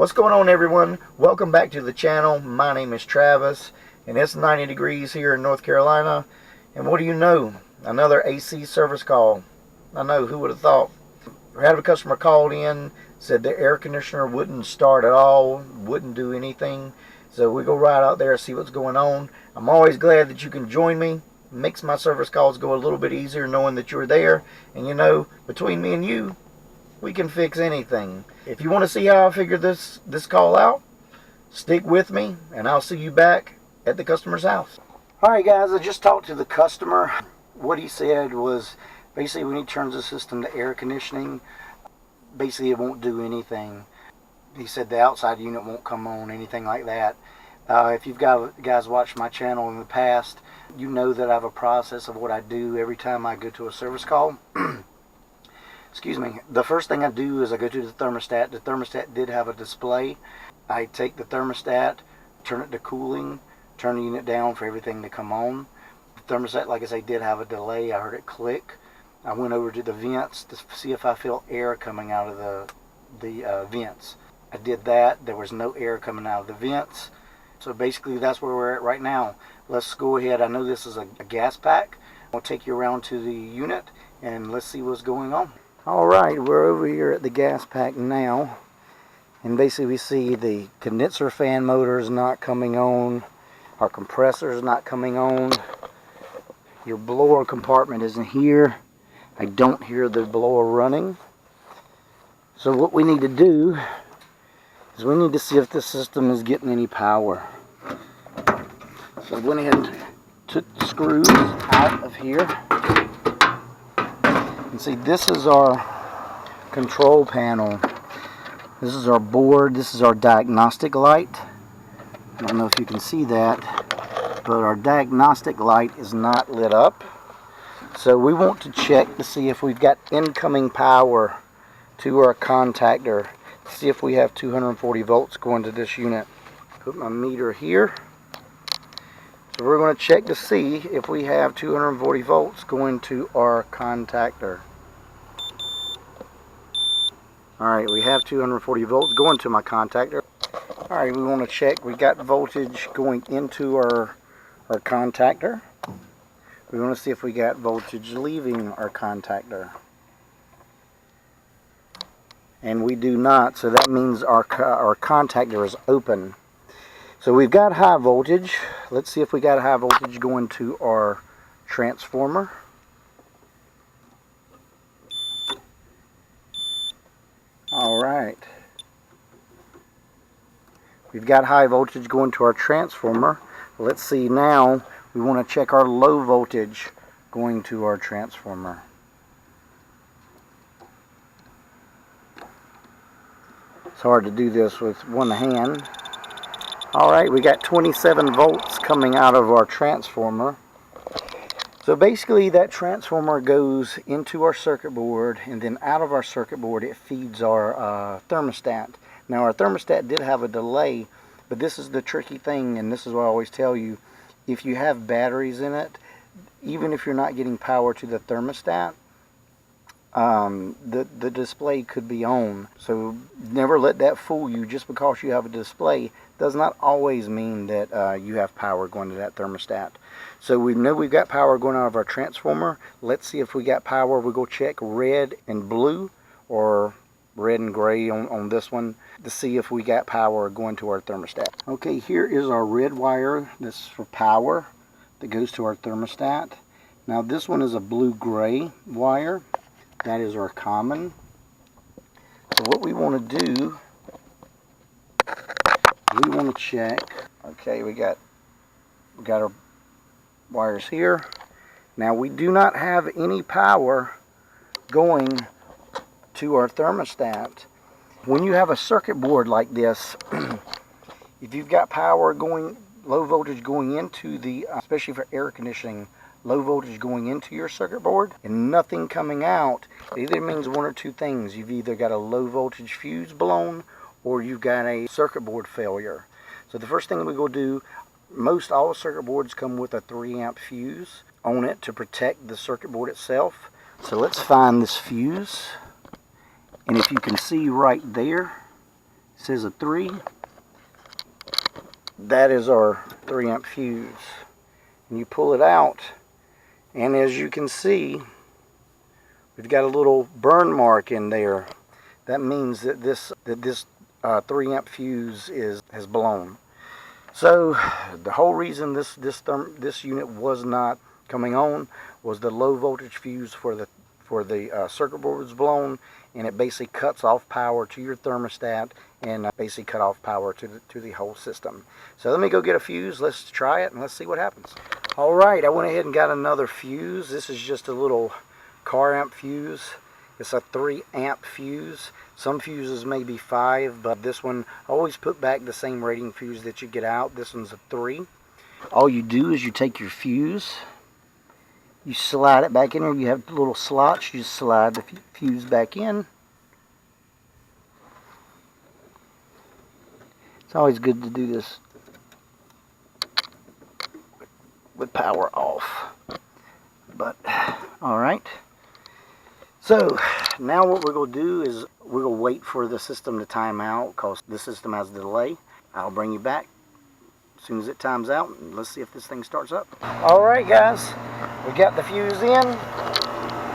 What's going on, everyone? Welcome back to the channel. My name is Travis, and it's 90 degrees here in North Carolina. And what do you know? Another AC service call. I know, who would have thought? We had a customer called in, said the air conditioner wouldn't start at all, wouldn't do anything. So we go right out there and see what's going on. I'm always glad that you can join me. It makes my service calls go a little bit easier knowing that you're there. And you know, between me and you, we can fix anything. If you want to see how I figure this call out, stick with me and I'll see you back at the customer's house. Alright guys, I just talked to the customer. What he said was basically when he turns the system to air conditioning, basically it won't do anything. He said the outside unit won't come on, anything like that. If you've guys watched my channel in the past, you know that I have a process of what I do every time I go to a service call. Excuse me. The first thing I do is I go to the thermostat. The thermostat did have a display. I take the thermostat, turn it to cooling, turn the unit down for everything to come on. The thermostat, like I say, did have a delay. I heard it click. I went over to the vents to see if I feel air coming out of the vents. I did that. There was no air coming out of the vents. So basically that's where we're at right now. Let's go ahead. I know this is a gas pack. I'll take you around to the unit and let's see what's going on. Alright, we're over here at the gas pack now, and basically we see the condenser fan motor is not coming on, our compressor is not coming on, your blower compartment isn't here. I don't hear the blower running. So what we need to do is we need to see if the system is getting any power. So I went ahead and took the screws out of here. And see, this is our control panel. This is our board. This is our diagnostic light. I don't know if you can see that, but our diagnostic light is not lit up. So we want to check to see if we've got incoming power to our contactor. See if we have 240 volts going to this unit. Put my meter here. So we're going to check to see if we have 240 volts going to our contactor. Alright, we have 240 volts going to my contactor. Alright, we want to check. We got voltage going into our contactor. We want to see if we got voltage leaving our contactor. And we do not, so that means our contactor is open. So we've got high voltage. Let's see if we got high voltage going to our transformer. Alright. We've got high voltage going to our transformer. Let's see now, we want to check our low voltage going to our transformer. It's hard to do this with one hand. Alright, we got 27 volts coming out of our transformer. So basically that transformer goes into our circuit board, and then out of our circuit board it feeds our thermostat. Now our thermostat did have a delay, but this is the tricky thing, and this is what I always tell you. If you have batteries in it, even if you're not getting power to the thermostat, the display could be on. So never let that fool you. Just because you have a display does not always mean that you have power going to that thermostat. So we know we've got power going out of our transformer. Let's see if we got power. We'll go check red and blue, or red and gray on this one, to see if we got power going to our thermostat. Okay, here is our red wire. This is for power that goes to our thermostat. Now this one is a blue-gray wire. That is our common. So what we want to do, we want to check. Okay, we got our wires here. Now we do not have any power going to our thermostat. When you have a circuit board like this, if you've got power going, low voltage going into the, especially for air conditioning, low voltage going into your circuit board and nothing coming out, it either means one or two things. You've either got a low voltage fuse blown, or you've got a circuit board failure. So the first thing we go do, most all circuit boards come with a 3 amp fuse on it to protect the circuit board itself. So let's find this fuse. And if you can see right there, It says a 3. That is our 3 amp fuse. And you pull it out, and as you can see, we've got a little burn mark in there. That means that this 3 amp fuse has blown. So the whole reason this unit was not coming on was the low voltage fuse for the circuit board was blown, and it basically cuts off power to your thermostat and basically cut off power to the whole system. So let me go get a fuse. Let's try it and let's see what happens. All right, I went ahead and got another fuse. This is just a little car amp fuse. It's a 3 amp fuse. Some fuses may be 5, but this one, always put back the same rating fuse that you get out. This one's a 3. All you do is you take your fuse, you slide it back in there. You have little slots. You just slide the fuse back in. It's always good to do this with power off. But, alright. So, now what we're going to do is we're going to wait for the system to time out, because the system has a delay. I'll bring you back as soon as it times out, and let's see if this thing starts up. Alright guys, we got the fuse in,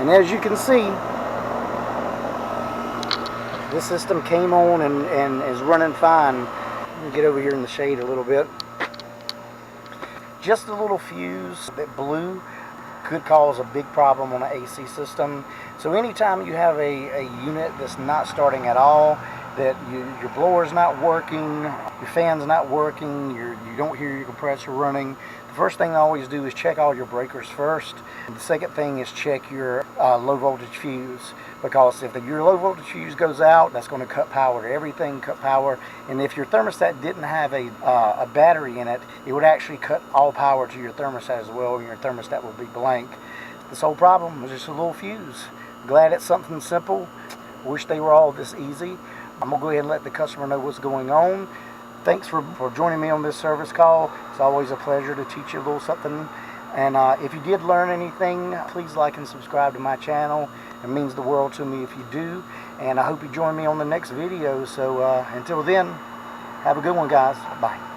and as you can see, this system came on and is running fine. Let me get over here in the shade a little bit. Just a little fuse that blew could cause a big problem on an AC system. So anytime you have a unit that's not starting at all, that your blower's not working, your fan's not working, you don't hear your compressor running, the first thing I always do is check all your breakers first. The second thing is check your low voltage fuse, because if your low voltage fuse goes out, that's going to cut power to everything, cut power. And if your thermostat didn't have a battery in it, it would actually cut all power to your thermostat as well, and your thermostat would be blank. This whole problem was just a little fuse. Glad it's something simple. Wish they were all this easy. I'm going to go ahead and let the customer know what's going on. Thanks for joining me on this service call. It's always a pleasure to teach you a little something. And if you did learn anything, please like and subscribe to my channel. It means the world to me if you do. And I hope you join me on the next video. So until then, have a good one, guys. Bye.